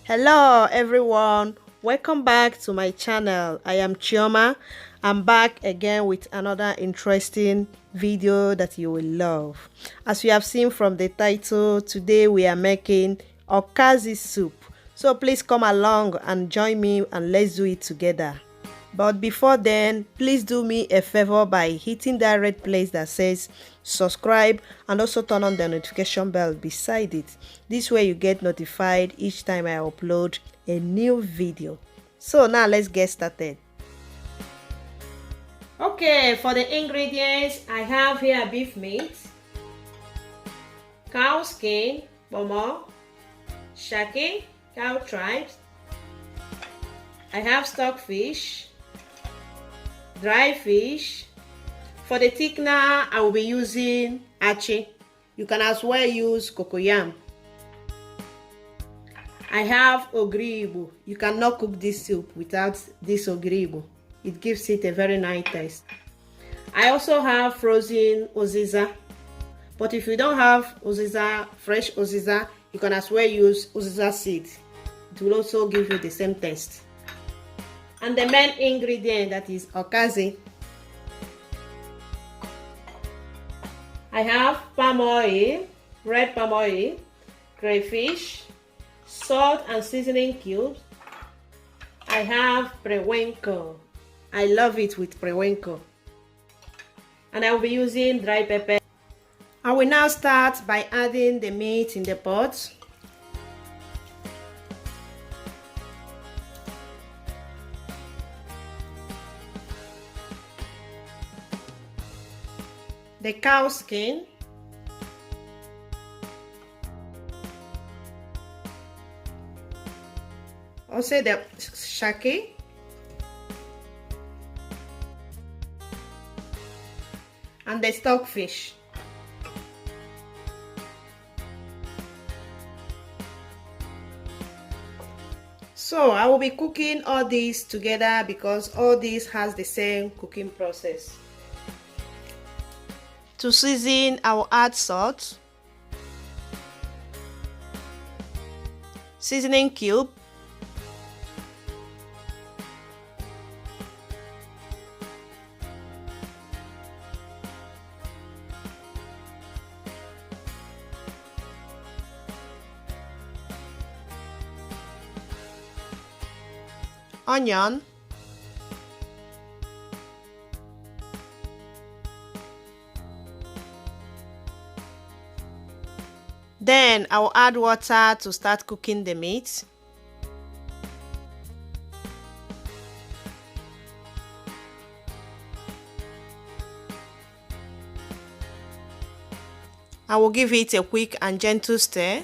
Hello everyone, welcome back to my channel. I am Chioma. I'm back again with another interesting video that you will love. As you have seen from the title, today we are making Okasi soup. So please come along and join me and let's do it together. But before then, please do me a favor by hitting that red place that says subscribe and also turn on the notification bell beside it. This way you get notified each time I upload a new video. So now let's get started. Okay, for the ingredients, I have here beef meat, cow skin, bomo, shaki, cow tripes. I have stockfish, dry fish. For the thickener, I will be using achi. You can as well use cocoyam. I have ogribo. You cannot cook this soup without this ogribo. It gives it a very nice taste. I also have frozen uziza. But if you don't have uziza, fresh uziza, you can as well use uziza seeds. It will also give you the same taste. And the main ingredient, that is okazi. I have palm oil, red palm oil, crayfish, salt and seasoning cubes. I have prewenko. I love it with prewenko. And I will be using dry pepper. I will now start by adding the meat in the pot. The cow skin, also the shaki, and the stockfish. So I will be cooking all these together because all this has the same cooking process. To season, I will add salt, seasoning cube, onion, then I will add water to start cooking the meat. I will give it a quick and gentle stir.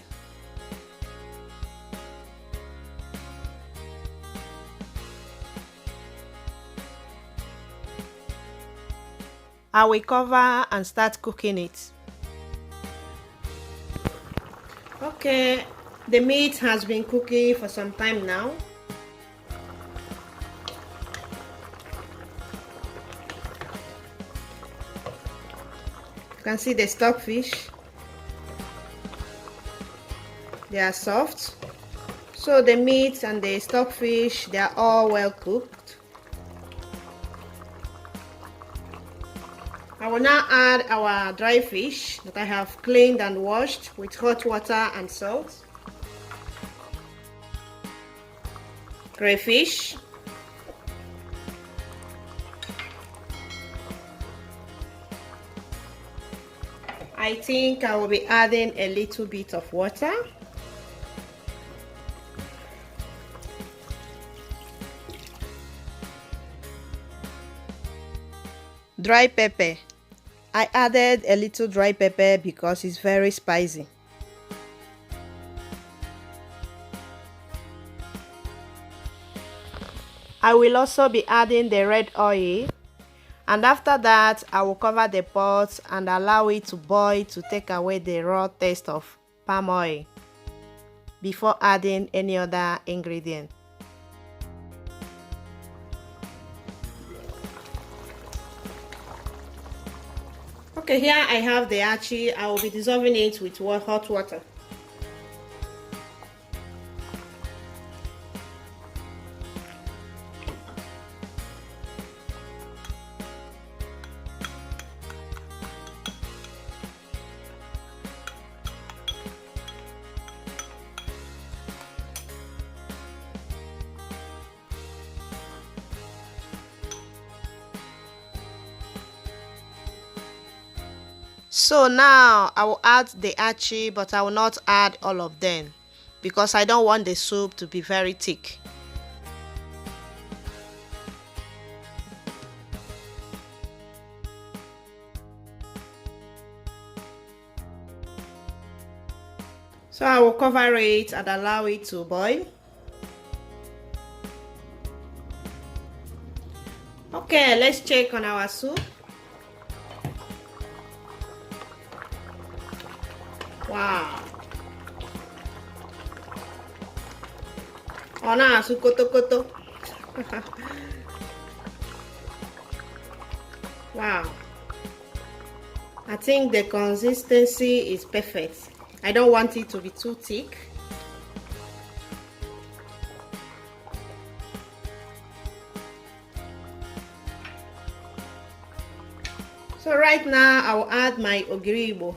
I will cover and start cooking it. Okay, the meat has been cooking for some time now. You can see the stockfish. They are soft. So the meat and the stockfish, they are all well cooked. I will now add our dry fish that I have cleaned and washed with hot water and salt. Crayfish. I think I will be adding a little bit of water. Dry pepper. I added a little dry pepper because it's very spicy. I will also be adding the red oil, and after that I will cover the pot and allow it to boil to take away the raw taste of palm oil before adding any other ingredient. Okay, here I have the achi. I will be dissolving it with hot water. So now I will add the achi, but I will not add all of them because I don't want the soup to be very thick. So I will cover it and allow it to boil. Okay, let's check on our soup. Wow. Oh, na su koto koto. Wow. I think the consistency is perfect. I don't want it to be too thick. So right now I will add my Oyibo.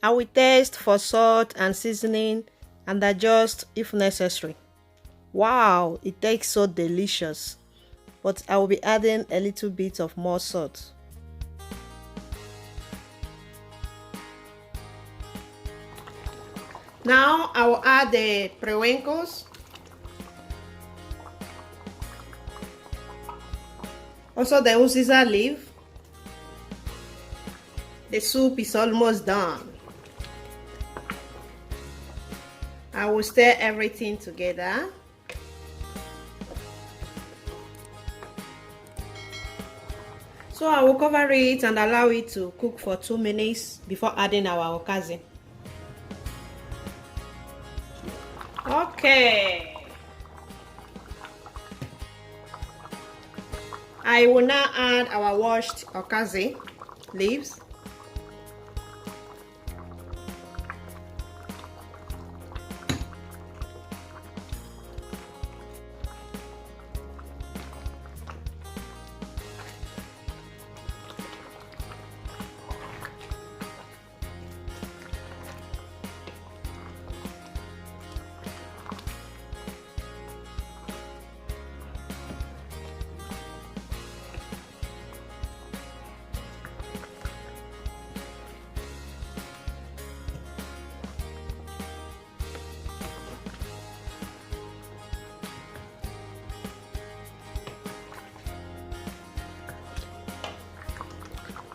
I will taste for salt and seasoning and adjust if necessary. Wow, it tastes so delicious. But I will be adding a little bit of more salt. Now I will add the prehuencos. Also the uziza leaf. The soup is almost done. I will stir everything together. So I will cover it and allow it to cook for 2 minutes before adding our okazi. Okay. I will now add our washed okazi leaves.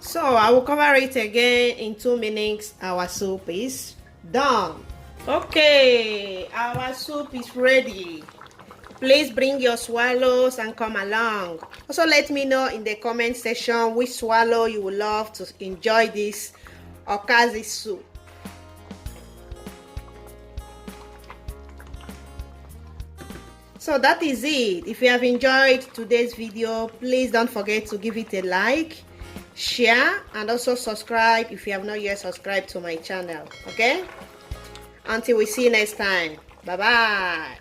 So I will cover it again in 2 minutes. Our soup is done. Okay, our soup is ready. Please bring your swallows and come along. Also let me know in the comment section which swallow you would love to enjoy this Okasi soup. So that is it. If you have enjoyed today's video, please don't forget to give it a like, share, and also subscribe if you have not yet subscribed to my channel. Okay, until we see you next time. Bye bye.